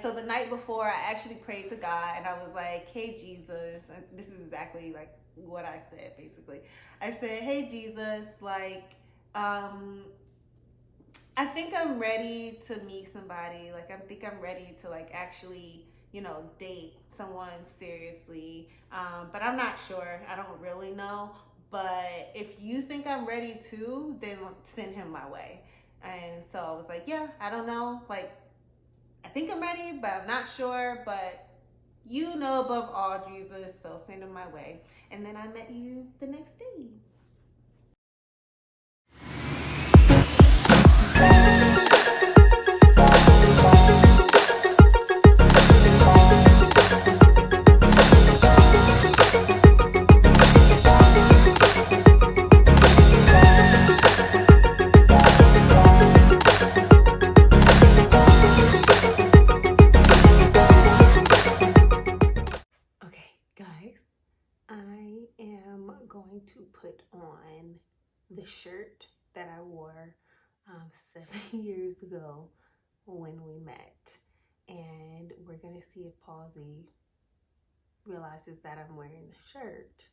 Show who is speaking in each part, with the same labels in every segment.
Speaker 1: So the night before, I actually prayed to God and I was like, hey, Jesus, and this is exactly like what I said, basically. I said, hey, Jesus, like, I think I'm ready to meet somebody. Like, I think I'm ready to like actually, you know, date someone seriously. But I'm not sure. I don't really know. But if you think I'm ready too, then send him my way. And so I was like, yeah, I don't know. Like, I think I'm ready, but I'm not sure. But you know above all, Jesus, so send him my way. And then I met you the next day. Going to put on the shirt that I wore 7 years ago when we met, and we're gonna see if Paulsy realizes that I'm wearing the shirt,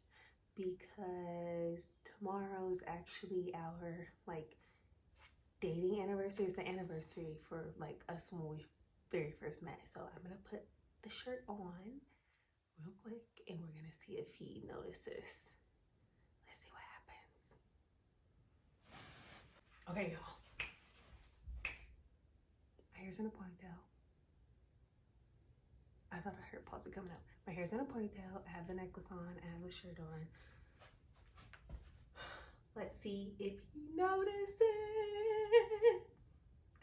Speaker 1: because tomorrow is actually our like dating anniversary. It's the anniversary for like us when we very first met. So I'm gonna put the shirt on real quick and we're gonna see if he notices. Okay, y'all. My hair's in a ponytail. I thought I heard Paulsy coming out. My hair's in a ponytail. I have the necklace on. I have the shirt on. Let's see if he notices.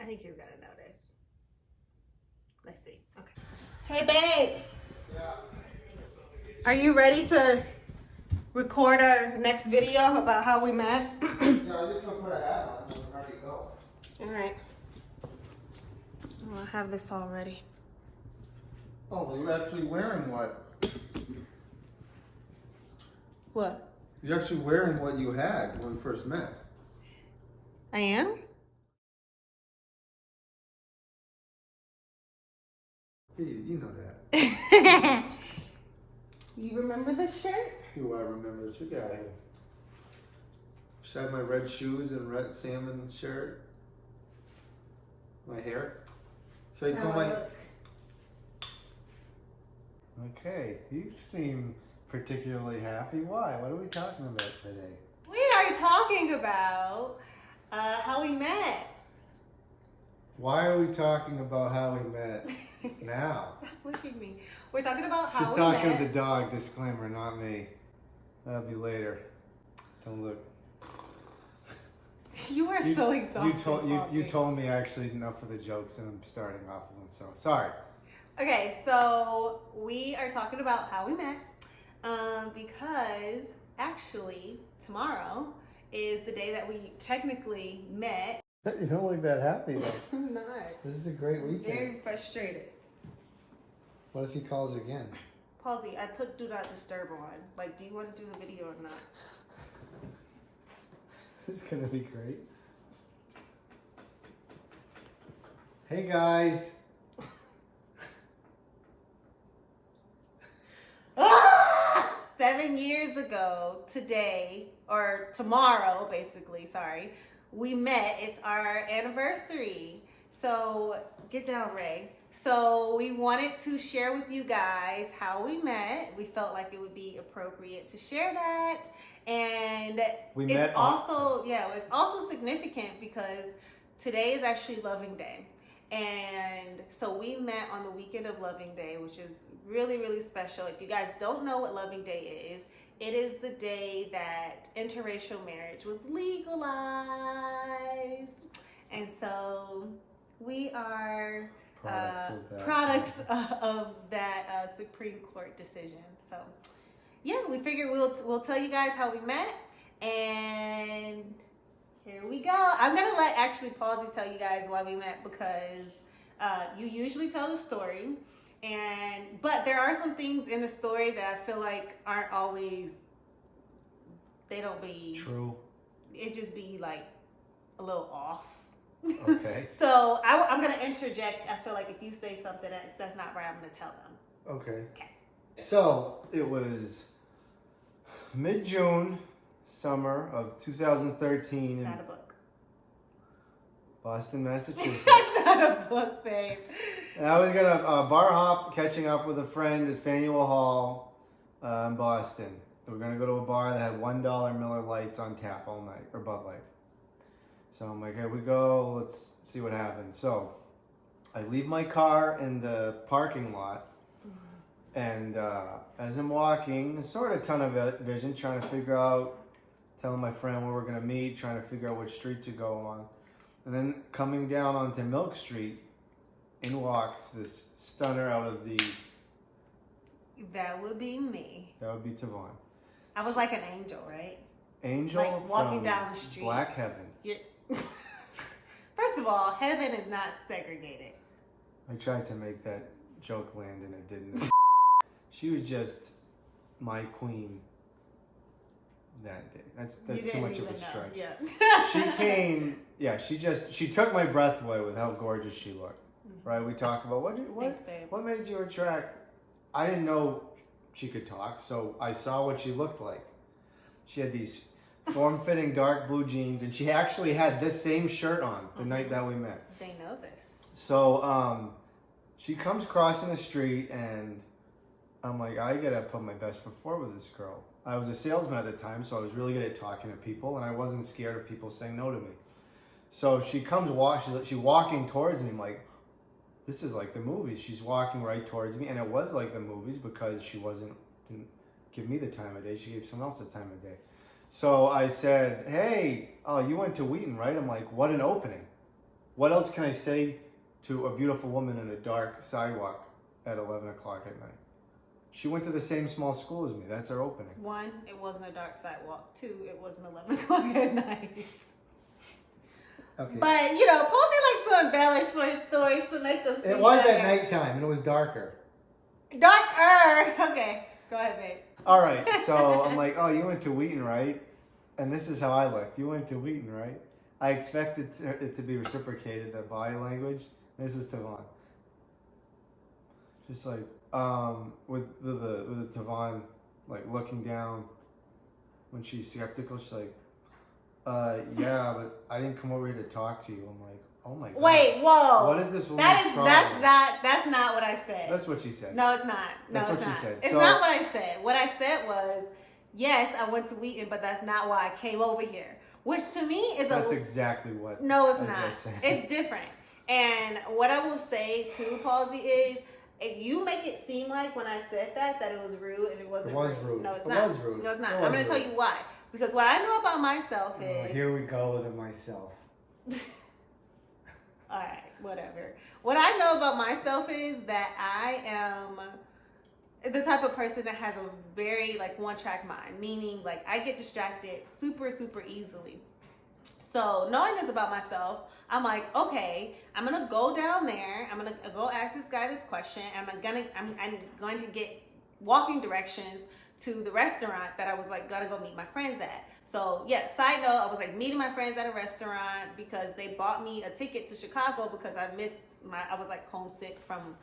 Speaker 1: I think he's gonna notice. Let's see. Okay. Hey, babe.
Speaker 2: Yeah.
Speaker 1: Are you ready to record our next video about how we met?
Speaker 2: Yeah, I just gonna put a hat on and we're ready to go.
Speaker 1: All right. I'll have this all ready.
Speaker 2: Oh, you're actually wearing what?
Speaker 1: What?
Speaker 2: You're actually wearing what you had when we first met.
Speaker 1: I am?
Speaker 2: Hey, you know that.
Speaker 1: You remember this shirt?
Speaker 2: Do I remember that? You got it. Should I have my red shoes and red salmon shirt? My hair? Should I comb my... Okay, you seem particularly happy. Why? What are we talking about today?
Speaker 1: We are talking about how we met.
Speaker 2: Why are we talking about how we met now?
Speaker 1: Stop looking at me. We're talking about how
Speaker 2: She's
Speaker 1: we met.
Speaker 2: talking to the dog, disclaimer, not me. That'll be later. Don't look.
Speaker 1: You are so exhausted.
Speaker 2: You told me actually enough of the jokes and I'm starting off with one, so sorry.
Speaker 1: Okay, so we are talking about how we met because actually tomorrow is the day that we technically met.
Speaker 2: You don't look that happy though.
Speaker 1: I'm not.
Speaker 2: This is a great weekend.
Speaker 1: Very frustrated.
Speaker 2: What if he calls again?
Speaker 1: Paulsy, I put do not disturb on. Like, do you want to do the video or not?
Speaker 2: This is gonna be great. Hey guys.
Speaker 1: 7 years ago today, or tomorrow basically, sorry, we met. It's our anniversary. So get down, Ray. So we wanted to share with you guys how we met. We felt like it would be appropriate to share that. And it's also significant because today is actually Loving Day. And so we met on the weekend of Loving Day, which is really, really special. If you guys don't know what Loving Day is, it is the day that interracial marriage was legalized. And so we are products of that Supreme Court decision. So yeah, we figured we'll tell you guys how we met, and here we go. I'm gonna let actually Paulsy tell you guys why we met, because you usually tell the story, but there are some things in the story that I feel like aren't always, they don't be
Speaker 2: true.
Speaker 1: It just be like a little off.
Speaker 2: Okay.
Speaker 1: So I'm going to interject. I feel like if you say something that's not right, I'm going to tell them.
Speaker 2: Okay.
Speaker 1: Okay.
Speaker 2: So it was mid-June, summer of 2013
Speaker 1: It's
Speaker 2: in
Speaker 1: not a book.
Speaker 2: Boston, Massachusetts.
Speaker 1: That's not a book, babe.
Speaker 2: And I was gonna bar hop, catching up with a friend at Faneuil Hall in Boston. We were gonna go to a bar that had $1 Miller Lights on tap all night, or Bud Light. So I'm like, here we go, let's see what happens. So I leave my car in the parking lot, and as I'm walking, sort of tunnel vision, trying to figure out, telling my friend where we're gonna meet, trying to figure out which street to go on. And then coming down onto Milk Street, in walks this stunner out of the...
Speaker 1: That would be me.
Speaker 2: That would be Tavon.
Speaker 1: I was like an angel, right?
Speaker 2: Angel
Speaker 1: Like walking
Speaker 2: from
Speaker 1: down the street.
Speaker 2: Black Heaven.
Speaker 1: First of all, heaven is not segregated.
Speaker 2: I tried to make that joke land and it didn't. She was just my queen that day. That's too much of a stretch.
Speaker 1: Yeah.
Speaker 2: She came, she took my breath away with how gorgeous she looked. Right? We talk about
Speaker 1: Thanks, babe.
Speaker 2: what made you attract. I didn't know she could talk, so I saw what she looked like. She had these form-fitting dark blue jeans, and she actually had this same shirt on the night that we met.
Speaker 1: They know this.
Speaker 2: So she comes crossing the street, and I'm like, I gotta put my best foot forward with this girl. I was a salesman at the time, so I was really good at talking to people, and I wasn't scared of people saying no to me. So she comes she's walking towards me. I'm like, this is like the movies. She's walking right towards me, and it was like the movies because she didn't give me the time of day. She gave someone else the time of day. So I said, hey, you went to Wheaton, right? I'm like, what an opening. What else can I say to a beautiful woman in a dark sidewalk at 11 o'clock at night? She went to the same small school as me. That's our opening.
Speaker 1: 1, it wasn't a dark sidewalk. 2, it wasn't 11 o'clock at night.
Speaker 2: Okay.
Speaker 1: But, Paulsy likes to embellish for his stories to make them seem
Speaker 2: It was
Speaker 1: better.
Speaker 2: at nighttime, and it was darker.
Speaker 1: Darker! Okay, go ahead, babe.
Speaker 2: All right, so I'm like, you went to Wheaton, right? And this is how I looked. You went to Wheaton, right? I expected it to be reciprocated, the body language. This is Tavon. Just like, with the Tavon, like, looking down when she's skeptical. She's like, yeah, but I didn't come over here to talk to you. I'm like, oh my God.
Speaker 1: Wait, whoa.
Speaker 2: What is this woman's problem?
Speaker 1: That's not what I said.
Speaker 2: That's what she said.
Speaker 1: No, it's not. No,
Speaker 2: That's
Speaker 1: it's
Speaker 2: what
Speaker 1: not.
Speaker 2: she said.
Speaker 1: It's
Speaker 2: So-
Speaker 1: not what I said. What I said was, yes, I went to Wheaton, but that's not why I came over here. Which to me is
Speaker 2: That's exactly what
Speaker 1: No, it's
Speaker 2: I
Speaker 1: not.
Speaker 2: just said.
Speaker 1: It's different. And what I will say to Paulsy is, if you make it seem like when I said that it was rude, and it wasn't
Speaker 2: It was rude.
Speaker 1: No, it's
Speaker 2: It
Speaker 1: not.
Speaker 2: was rude.
Speaker 1: No, it's not.
Speaker 2: It
Speaker 1: I'm
Speaker 2: was
Speaker 1: going to tell
Speaker 2: rude.
Speaker 1: you why. Because what I know about myself is...
Speaker 2: Here we go with it myself.
Speaker 1: All right, whatever. What I know about myself is that I am the type of person that has a very one-track mind, meaning I get distracted super, super easily. So knowing this about myself, I'm like, okay, I'm gonna go down there. I'm gonna go ask this guy this question. I'm going to get walking directions to the restaurant that I was gonna go meet my friends at. So yeah, side note, I was meeting my friends at a restaurant because they bought me a ticket to Chicago because I was homesick from,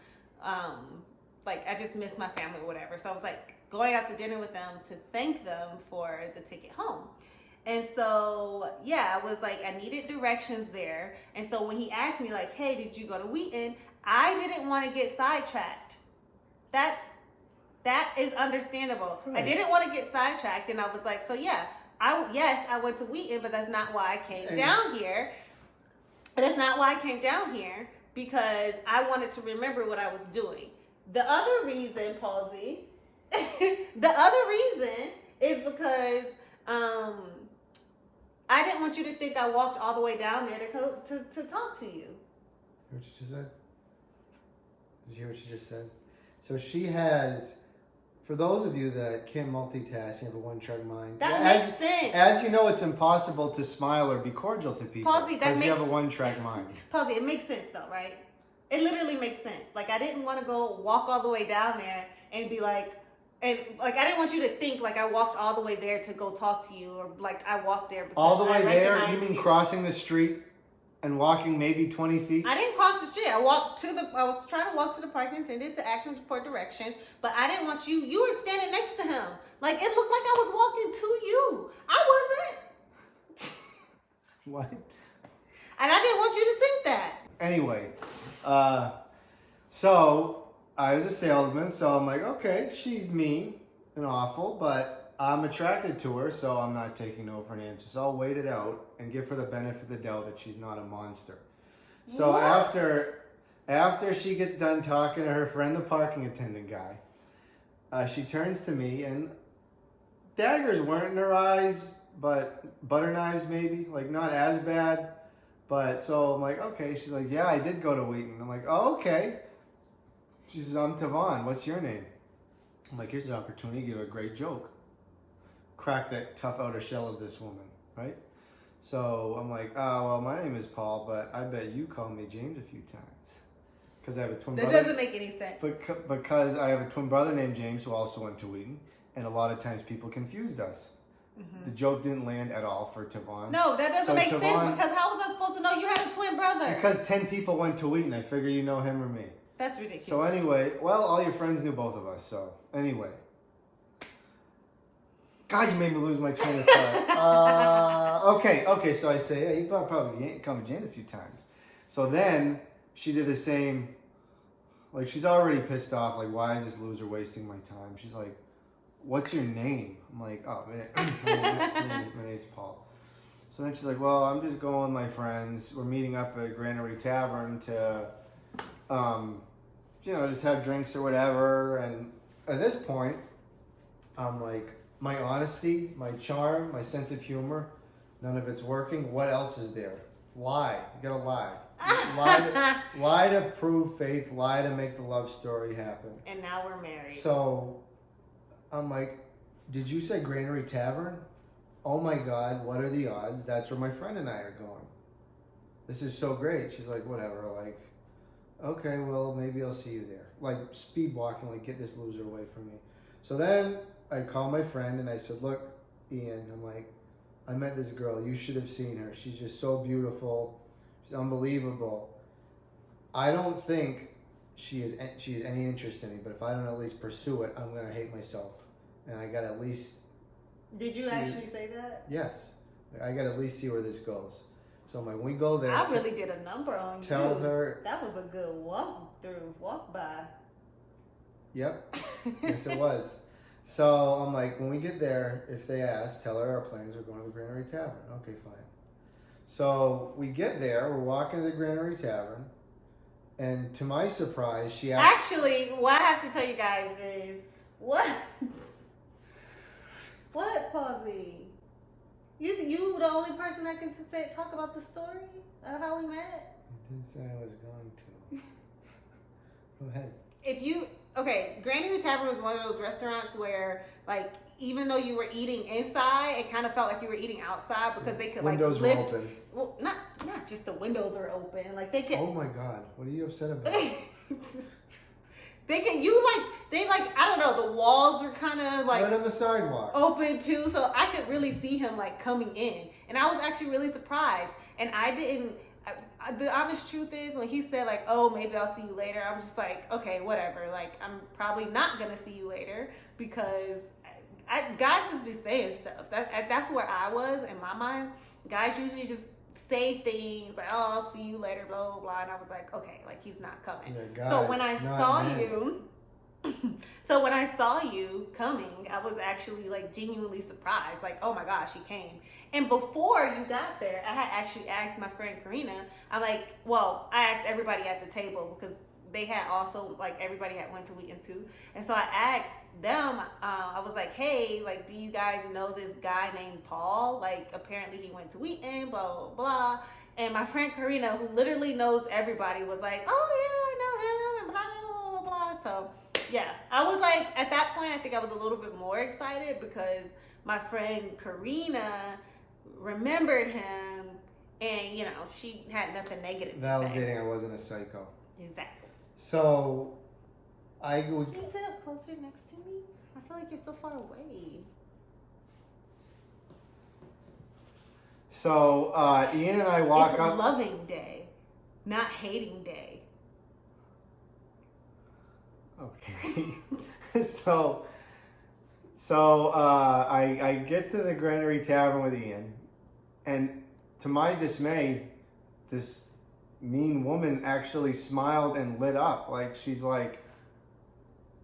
Speaker 1: I just missed my family or whatever. So I was going out to dinner with them to thank them for the ticket home. And so, yeah, I was I needed directions there. And so when he asked me hey, did you go to Wheaton? I didn't want to get sidetracked. That is understandable.
Speaker 2: Right.
Speaker 1: I didn't want to get sidetracked. And I was so yeah, I went to Wheaton, but that's not why I came down here. That's not why I came down here, because I wanted to remember what I was doing. The other reason, Paulsy, is because I didn't want you to think I walked all the way down there to talk to you.
Speaker 2: Hear what you just said? Did you hear what she just said? So she has, for those of you that can't multitask, you have a one-track mind.
Speaker 1: That makes sense.
Speaker 2: As you know, it's impossible to smile or be cordial to people
Speaker 1: Paulsy,
Speaker 2: because you have a one-track mind.
Speaker 1: Paulsy, it makes sense though, right? It literally makes sense. I didn't want to go walk all the way down there and be I didn't want you to think I walked all the way there to go talk to you, or I walked there because
Speaker 2: All the way
Speaker 1: I
Speaker 2: there? You
Speaker 1: recognized
Speaker 2: mean crossing the street and walking maybe 20 feet.
Speaker 1: I didn't cross the street. I was trying to walk to the parking attendant to ask him for directions, but I didn't want you. You were standing next to him. Like, it looked like I was walking to you. I wasn't.
Speaker 2: What?
Speaker 1: And I didn't want you to think that.
Speaker 2: Anyway, so I was a salesman, so I'm like, okay, she's mean and awful, but I'm attracted to her, so I'm not taking no for an answer. So I'll wait it out and give her the benefit of the doubt that she's not a monster. So
Speaker 1: What?
Speaker 2: after she gets done talking to her friend, the parking attendant guy, she turns to me, and daggers weren't in her eyes, but butter knives maybe, like not as bad. But so I'm like, okay. She's like, yeah, I did go to Wheaton. I'm like, oh, okay. She says, I'm Tavon. What's your name? I'm like, here's an opportunity to give a great joke. Crack that tough outer shell of this woman, right? So I'm like, oh, well, my name is Paul, but I bet you called me James a few times. Because I have a twin brother.
Speaker 1: That doesn't make any sense.
Speaker 2: Because I have a twin brother named James who also went to Wheaton. And a lot of times people confused us. Mm-hmm. The joke didn't land at all for Tavon.
Speaker 1: No, that doesn't make sense, because how was I supposed to know you had a twin brother?
Speaker 2: Because 10 people went to Wheaton. I figure you know him or me.
Speaker 1: That's ridiculous.
Speaker 2: So anyway, well, all your friends knew both of us. So anyway. God, you made me lose my train of thought. Okay. So I say, yeah, you probably come to Jane a few times. So then she did the same. Like, she's already pissed off. Like, why is this loser wasting my time? She's like, what's your name? I'm like, oh, my name's Paul. So then she's like, well, I'm just going with my friends. We're meeting up at Granary Tavern to, just have drinks or whatever. And at this point, I'm like, my honesty, my charm, my sense of humor, none of it's working. What else is there? Lie. You gotta lie. lie to prove faith. Lie to make the love story happen.
Speaker 1: And now we're married.
Speaker 2: So I'm like, did you say Granary Tavern? Oh my God, what are the odds? That's where my friend and I are going. This is so great. She's like, whatever. Like, okay, well, maybe I'll see you there. Like, speed walking, like, get this loser away from me. So then I call my friend and I said, look, Ian, I'm like, I met this girl. You should have seen her. She's just so beautiful. She's unbelievable. I don't think she has any interest in me, but if I don't at least pursue it, I'm going to hate myself. And I got to at least...
Speaker 1: Did you actually say that?
Speaker 2: Yes. I got to at least see where this goes. So I'm like, when we go there...
Speaker 1: I really did a number on you.
Speaker 2: Tell her...
Speaker 1: That was a good walk by.
Speaker 2: Yep. Yes, it was. So I'm like, when we get there, if they ask, tell her our plans are going to the Granary Tavern. Okay, fine. So we get there, we're walking to the Granary Tavern, and to my surprise, she asked...
Speaker 1: Actually, what I have to tell you guys is, what, Paulsy? You the only person that can talk about the story of how we met?
Speaker 2: I didn't say I was going to. Go ahead.
Speaker 1: Granary Tavern was one of those restaurants where, like, even though you were eating inside, it kind of felt like you were eating outside because they could
Speaker 2: windows
Speaker 1: like
Speaker 2: were open.
Speaker 1: Well, not just the windows are open. Like they could.
Speaker 2: Oh my God! What are you upset about?
Speaker 1: I don't know. The walls were kind of like
Speaker 2: right on the sidewalk,
Speaker 1: open too, so I could really see him like coming in, and I was actually really surprised. And I didn't. The honest truth is, when he said like, "Oh, maybe I'll see you later," I'm just like, "Okay, whatever." Like, I'm probably not gonna see you later because guys just be saying stuff. That's where I was in my mind. Guys usually just say things like, "Oh, I'll see you later," blah blah blah, and I was like, "Okay, like he's not coming."
Speaker 2: Yeah, guys,
Speaker 1: so when I saw you coming, I was actually like genuinely surprised. Like, oh my gosh, he came. And before you got there, I had actually asked my friend Karina. I asked everybody at the table because they had also, like, everybody had went to Wheaton too. And so I asked them, I was like, hey, like, do you guys know this guy named Paul? Like, apparently he went to Wheaton, blah, blah, blah. And my friend Karina, who literally knows everybody, was like, oh yeah, I know him, and blah, blah, blah, blah. So yeah, I was like, at that point, I think I was a little bit more excited because my friend Karina remembered him, and she had nothing negative to say.
Speaker 2: Validating I wasn't a psycho.
Speaker 1: Exactly.
Speaker 2: So I would.
Speaker 1: Can you sit up closer next to me? I feel like you're so far away.
Speaker 2: So Ian and I walk
Speaker 1: It's
Speaker 2: up.
Speaker 1: loving day, not hating day.
Speaker 2: Okay. so I get to the Granary Tavern with Ian, and to my dismay, this mean woman actually smiled and lit up. Like, she's like,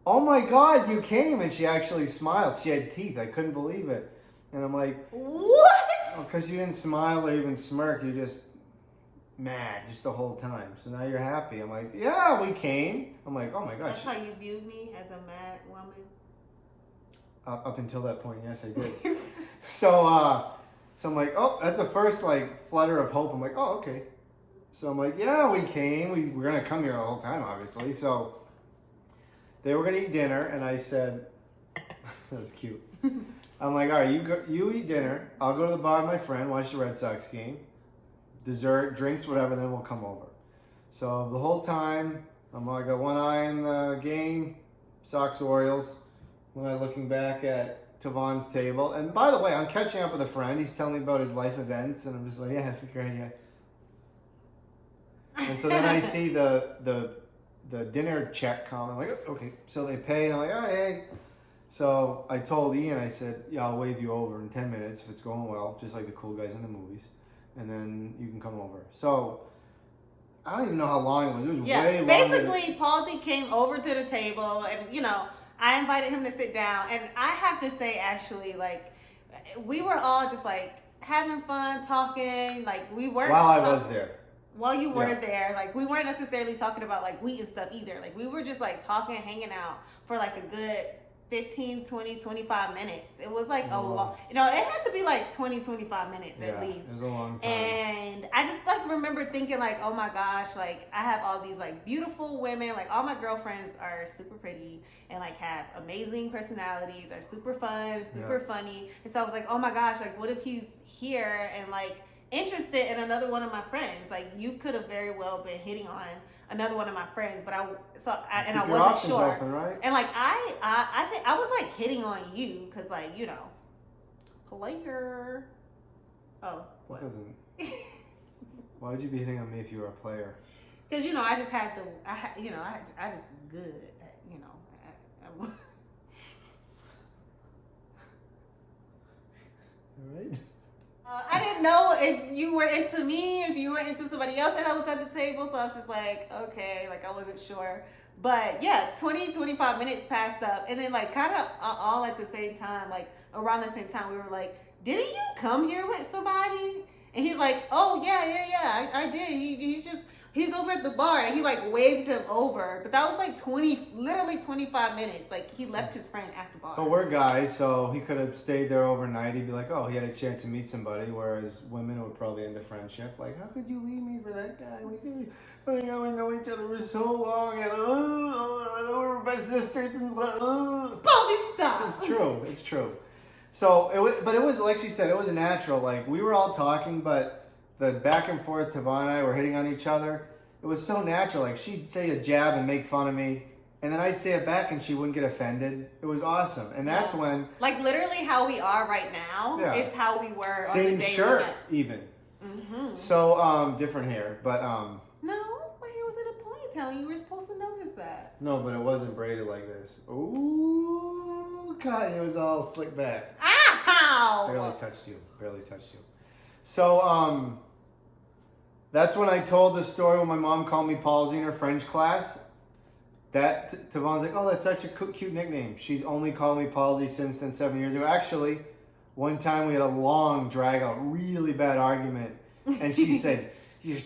Speaker 2: "Oh my God, you came!" And she actually smiled. She had teeth. I couldn't believe it. And I'm like,
Speaker 1: what?
Speaker 2: Because you didn't smile or even smirk. You're just mad just the whole time. So now you're happy. I'm like, yeah, we came. I'm like, oh my gosh.
Speaker 1: That's how you viewed me, as a mad woman?
Speaker 2: Up until that point, yes, I did. So I'm like, oh, that's the first like flutter of hope. I'm like, oh, okay. So I'm like, yeah, we came. We were gonna come here the whole time, obviously. So they were gonna eat dinner, and I said, that was cute. I'm like, all right, you eat dinner. I'll go to the bar with my friend, watch the Red Sox game, dessert, drinks, whatever. Then we'll come over. So the whole time, I got one eye on the game, Sox Orioles. When I'm looking back at Tavon's table. And by the way, I'm catching up with a friend. He's telling me about his life events, and I'm just like, yeah, it's great, yeah. And so then I see the dinner check come. I'm like, okay. So they pay, and I'm like, all right, hey. So I told Ian, I said, yeah, I'll wave you over in 10 minutes if it's going well, just like the cool guys in the movies. And then you can come over. So I don't even know how long it was. It was way longer.
Speaker 1: Basically, Paulsy came over to the table, and, you know, I invited him to sit down, and I have to say, actually, like, we were all just, like, having fun, talking, like, we weren't...
Speaker 2: While I was there.
Speaker 1: While you were there, like, we weren't necessarily talking about, like, wheat and stuff either. Like, we were just, like, talking, hanging out for, like, a good 15, 20, 25 minutes. It was, like, a long... You know, it had to be, like, 20, 25 minutes at least.
Speaker 2: It was a long time.
Speaker 1: And I just, like, remember thinking, like, oh, my gosh, like, I have all these, like, beautiful women. Like, all my girlfriends are super pretty and, like, have amazing personalities, are super fun, super funny. And so I was like, oh, my gosh, like, what if he's here and, like, interested in another one of my friends? Like, you could have very well been hitting on another one of my friends, but I wasn't sure.
Speaker 2: Open, right?
Speaker 1: And like I think I was like hitting on you because, like, you know, player. Oh, what?
Speaker 2: Why would you be hitting on me if you were a player?
Speaker 1: Because, you know, I just had to. I just was good at, you know.
Speaker 2: All right.
Speaker 1: I didn't know if you were into me, if you were into somebody else that was at the table, so I was just like, okay, like, I wasn't sure. But yeah, 20, 25 minutes passed up, and then, like, kind of all at the same time, like, around the same time, we were like, didn't you come here with somebody? And he's like, oh, yeah, I did. He's over at the bar, and he, like, waved him over. But that was, like, literally 25 minutes. Like, he left his friend at the bar.
Speaker 2: But we're guys, so he could have stayed there overnight. He'd be like, oh, he had a chance to meet somebody, whereas women would probably end a friendship. Like, how could you leave me for that guy? We know each other for so long, and we're best sisters. And
Speaker 1: Paulsy, stop!
Speaker 2: It's true. So, it was, like she said, it was natural. Like, we were all talking, but the back and forth, Tavon and I were hitting on each other. It was so natural. Like, she'd say a jab and make fun of me, and then I'd say it back and she wouldn't get offended. It was awesome. And that's when...
Speaker 1: Like, literally how we are right now is how we were on the day.
Speaker 2: Same shirt, even.
Speaker 1: Mm-hmm.
Speaker 2: So, different hair, but...
Speaker 1: No, my hair was in a ponytail. You were supposed to notice that.
Speaker 2: No, but it wasn't braided like this. Ooh, God, it was all slicked back.
Speaker 1: Ow!
Speaker 2: Barely touched you. So, that's when I told the story when my mom called me Paulsy in her French class. That Tavon's like, oh, that's such a cute nickname. She's only called me Paulsy since then, 7 years ago. Actually, one time we had a long, drag-out, really bad argument. And she said, you're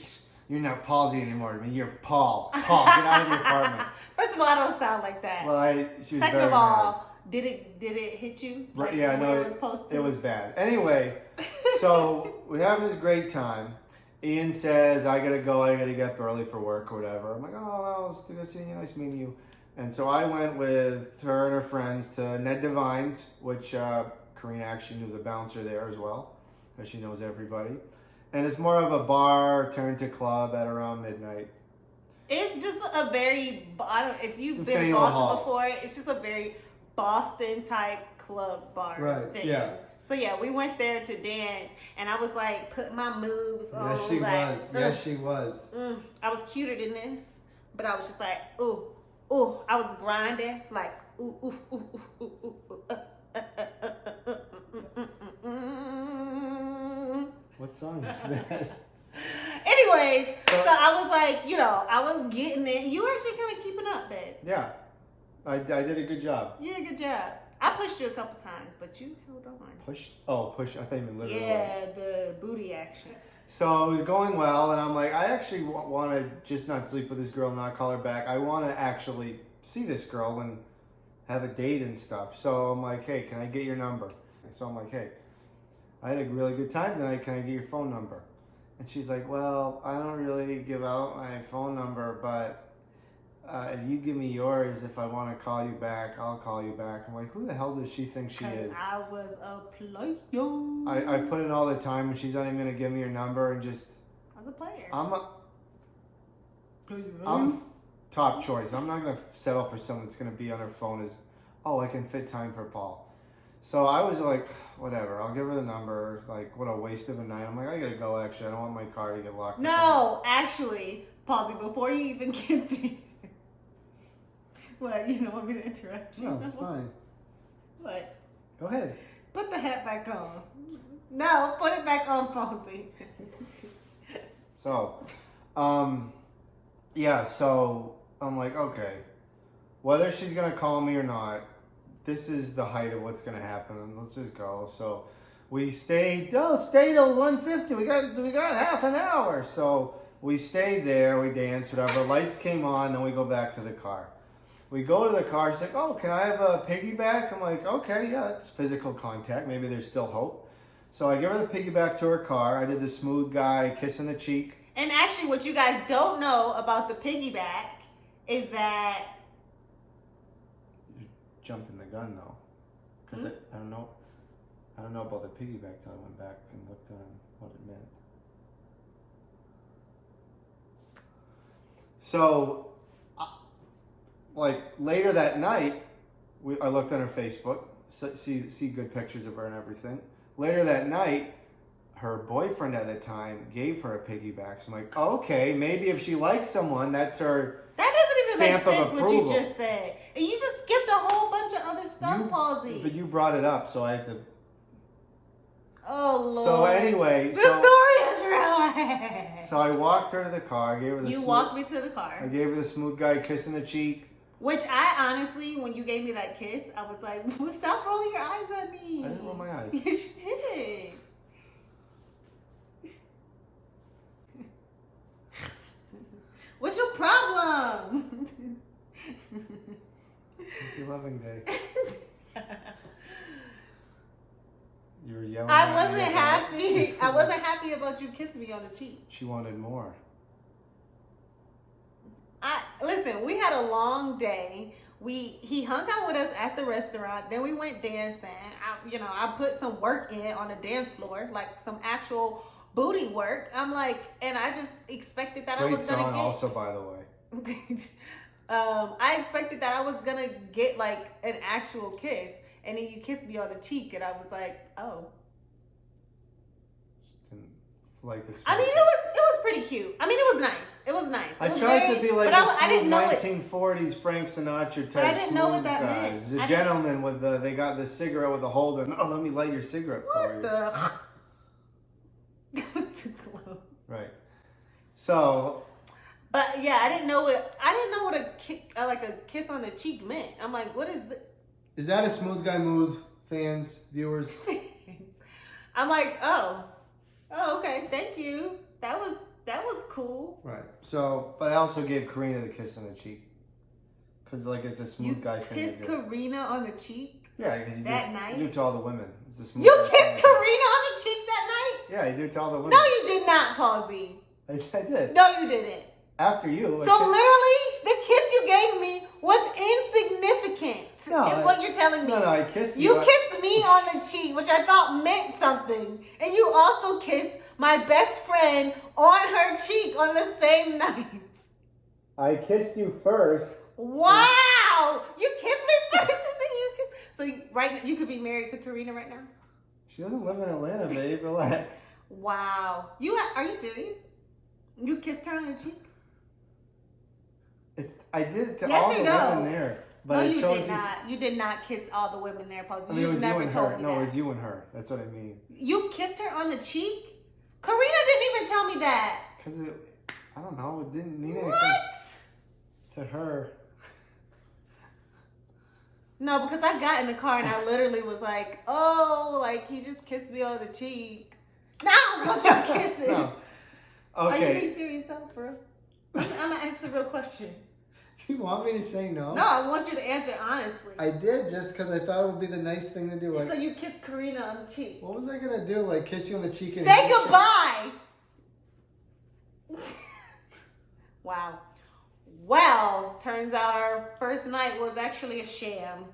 Speaker 2: not Paulsy anymore to me. You're Paul. Paul, get out of the apartment.
Speaker 1: First of all, I don't sound like that.
Speaker 2: Well, she was
Speaker 1: Second of all, did it hit you?
Speaker 2: Like, yeah, no, it was bad. Anyway, so we have this great time. Ian says, I gotta get up early for work or whatever. I'm like, oh, no, it's good seeing you, nice meeting you. And so I went with her and her friends to Ned Devine's, which Karina actually knew the bouncer there as well, because she knows everybody. And it's more of a bar turned to club at around midnight.
Speaker 1: It's just a very, if you've been in Boston before, it's just a very Boston type club bar thing.
Speaker 2: Yeah.
Speaker 1: So yeah, we went there to dance, and I was like putting my moves on.
Speaker 2: Yes, she
Speaker 1: like,
Speaker 2: was. Yes, she was.
Speaker 1: I was cuter than this, but I was just like, ooh, ooh. I was grinding, like, ooh, ooh, ooh, ooh, ooh, ooh.
Speaker 2: What song is that?
Speaker 1: Anyways, so I was like, you know, I was getting it. You were actually kind of keeping up, babe.
Speaker 2: Yeah, I did a good job.
Speaker 1: You did a good job. I pushed you a couple times, but you held on.
Speaker 2: Push? Oh, push. I thought you meant literally.
Speaker 1: Yeah, the booty action.
Speaker 2: So it was going well, and I'm like, I actually want to just not sleep with this girl, not call her back. I want to actually see this girl and have a date and stuff. So I'm like, hey, can I get your number? So I'm like, hey, I had a really good time tonight. Can I get your phone number? And she's like, well, I don't really give out my phone number, but if you give me yours, if I want to call you back, I'll call you back. I'm like, who the hell does she think she is?
Speaker 1: I was a player.
Speaker 2: I put in all the time, and she's not even going to give me your number, and just...
Speaker 1: I was a player.
Speaker 2: I'm top choice. I'm not going to settle for someone that's going to be on her phone as, oh, I can fit time for Paul. So I was like, whatever, I'll give her the number. Like, what a waste of a night. I'm like, I got to go, actually. I don't want my car to get locked up.
Speaker 1: No, actually, Paulsy, before you even get there. What, you don't want me to interrupt you?
Speaker 2: No, it's fine.
Speaker 1: What?
Speaker 2: Go ahead.
Speaker 1: Put the hat back on. No, put it back on, Paulsy.
Speaker 2: So, yeah, so I'm like, okay, whether she's going to call me or not, this is the height of what's going to happen. Let's just go. So we stayed, stay till 1:50. We got half an hour. So we stayed there. We danced, whatever. Lights came on. Then we go back to the car. We go to the car. She's like, oh, can I have a piggyback? I'm like, okay, yeah, it's physical contact. Maybe there's still hope. So I give her the piggyback to her car. I did the smooth guy, kiss in the cheek.
Speaker 1: And actually, what you guys don't know about the piggyback is that...
Speaker 2: Jumping the gun though, because I don't know about the piggyback till I went back and looked on what it meant. So, like later that night, I looked on her Facebook, see good pictures of her and everything. Later that night, her boyfriend at the time gave her a piggyback. So I'm like, okay, maybe if she likes someone, that's her. That doesn't even make sense
Speaker 1: what you just said. And you just skipped a whole bunch of other stuff, Paulsy.
Speaker 2: But you brought it up, so I had to.
Speaker 1: Oh, Lord.
Speaker 2: So anyway.
Speaker 1: The story is ruined.
Speaker 2: So I walked her to the car. I gave her the
Speaker 1: You walked me to the car.
Speaker 2: I gave her the smooth guy kiss in the cheek.
Speaker 1: Which I honestly, when you gave me that kiss, I was like, well, stop rolling your eyes at me.
Speaker 2: I didn't roll my eyes.
Speaker 1: Yes, you did. What's your problem?
Speaker 2: Happy loving day. You were yelling.
Speaker 1: I wasn't happy. I wasn't happy about you kissing me on the cheek.
Speaker 2: She wanted more.
Speaker 1: Listen, we had a long day. He hung out with us at the restaurant. Then we went dancing. I put some work in on the dance floor, like some actual booty work. I'm like, and I just expected that I was gonna get.
Speaker 2: Also, by the way.
Speaker 1: I expected that I was gonna get like an actual kiss, and then you kissed me on the cheek, and I was like, oh.
Speaker 2: Like this.
Speaker 1: I mean, it was pretty cute. I mean, it was nice. It was nice.
Speaker 2: I tried to be like
Speaker 1: a
Speaker 2: smooth 1940s Frank Sinatra type.
Speaker 1: But I didn't know what that
Speaker 2: guys.
Speaker 1: meant.
Speaker 2: The gentleman with they got the cigarette with the holder. No, let me light your cigarette for you.
Speaker 1: That was too close.
Speaker 2: Right. So.
Speaker 1: But yeah, I didn't know what a kiss on the cheek meant. I'm like, what is the?
Speaker 2: Is that a smooth guy move, fans, viewers?
Speaker 1: I'm like, oh, okay, thank you. That was cool.
Speaker 2: Right. So, but I also gave Karina the kiss on the cheek, cause like it's a smooth guy thing.
Speaker 1: You kissed Karina on the cheek.
Speaker 2: Yeah, because you
Speaker 1: night?
Speaker 2: You do it to all the women. It's a smooth.
Speaker 1: You kissed Karina on the cheek that night.
Speaker 2: Yeah, you do it to all the women.
Speaker 1: No, you did not, Paulsy.
Speaker 2: I did.
Speaker 1: No, you didn't.
Speaker 2: After you.
Speaker 1: So literally, the kiss you gave me was insignificant. Is what you're telling me.
Speaker 2: No, I kissed you.
Speaker 1: You kissed me on the cheek, which I thought meant something. And you also kissed my best friend on her cheek on the same night.
Speaker 2: I kissed you first.
Speaker 1: Wow! You kissed me first and then you kissed. So right now, you could be married to Karina right now?
Speaker 2: She doesn't live in Atlanta, babe. Relax.
Speaker 1: Wow. Are you serious? You kissed her on the cheek?
Speaker 2: I did it to
Speaker 1: Yes
Speaker 2: all
Speaker 1: or
Speaker 2: the
Speaker 1: no?
Speaker 2: women there. But
Speaker 1: No,
Speaker 2: I
Speaker 1: you
Speaker 2: chose
Speaker 1: did not. You did not kiss all the women there, Paulsy.
Speaker 2: I mean, it was you
Speaker 1: never
Speaker 2: and
Speaker 1: told
Speaker 2: her.
Speaker 1: me
Speaker 2: No,
Speaker 1: that.
Speaker 2: it was you and her. That's what I mean.
Speaker 1: You kissed her on the cheek? Karina didn't even tell me that.
Speaker 2: Because I don't know, it didn't mean anything
Speaker 1: What?
Speaker 2: to her.
Speaker 1: No, because I got in the car and I literally was like, oh, like he just kissed me on the cheek. Now I want your kisses.
Speaker 2: No.
Speaker 1: Are you
Speaker 2: Okay.
Speaker 1: being serious though, bro? I'm gonna answer the real question.
Speaker 2: Do you want me to say no?
Speaker 1: No, I want you to answer honestly.
Speaker 2: I did just because I thought it would be the nice thing to do. Like,
Speaker 1: So you kissed Karina on the cheek.
Speaker 2: what was I gonna do? Like kiss you on the cheek and
Speaker 1: Say goodbye. Wow. Well, turns out our first night was actually a sham.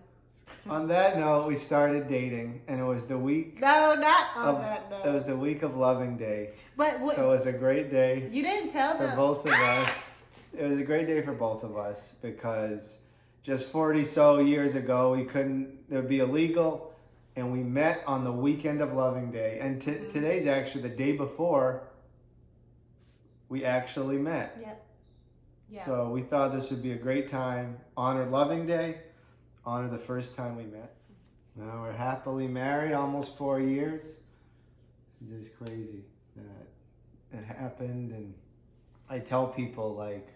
Speaker 2: On that note, we started dating, and it was the week.
Speaker 1: No, not on
Speaker 2: of,
Speaker 1: that note.
Speaker 2: It was the week of Loving Day,
Speaker 1: But what,
Speaker 2: so it was a great day
Speaker 1: you didn't tell
Speaker 2: for
Speaker 1: them.
Speaker 2: both of us. It was a great day for both of us because just 40 so years ago, it would be illegal, and we met on the weekend of Loving Day, and today's actually the day before we actually met.
Speaker 1: Yep. Yeah.
Speaker 2: So we thought this would be a great time. Honor Loving Day. Honor the first time we met. Now we're happily married, almost 4 years. It's just crazy that it happened. And I tell people, like,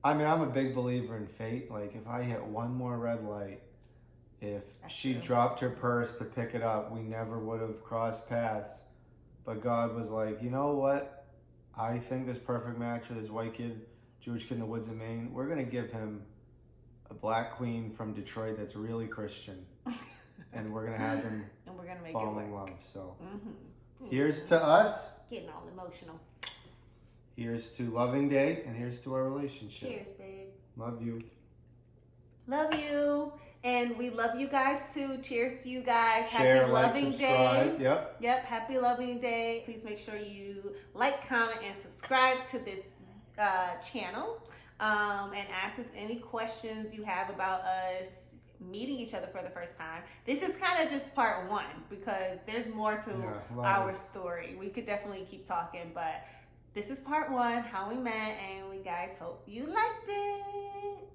Speaker 2: I mean, I'm a big believer in fate. Like, if I hit one more red light, if she dropped her purse to pick it up, we never would have crossed paths. But God was like, you know what? I think this perfect match with this white kid, Jewish kid in the woods of Maine, we're going to give him a black queen from Detroit that's really Christian. And we're going to have him
Speaker 1: and we're gonna make
Speaker 2: fall
Speaker 1: it
Speaker 2: in
Speaker 1: work.
Speaker 2: love. So
Speaker 1: Mm-hmm.
Speaker 2: here's to us.
Speaker 1: Getting all emotional.
Speaker 2: Here's to Loving Day. And here's to our relationship.
Speaker 1: Cheers, babe.
Speaker 2: Love you.
Speaker 1: Love you. And we love you guys too. Cheers to you guys.
Speaker 2: Share,
Speaker 1: Happy
Speaker 2: like,
Speaker 1: Loving
Speaker 2: subscribe.
Speaker 1: Day.
Speaker 2: Yep.
Speaker 1: Yep, happy Loving Day. Please make sure you like, comment, and subscribe to this channel. And ask us any questions you have about us meeting each other for the first time. This is kind of just part one because there's more to our story. We could definitely keep talking, but this is part one, how we met, and we guys hope you liked it.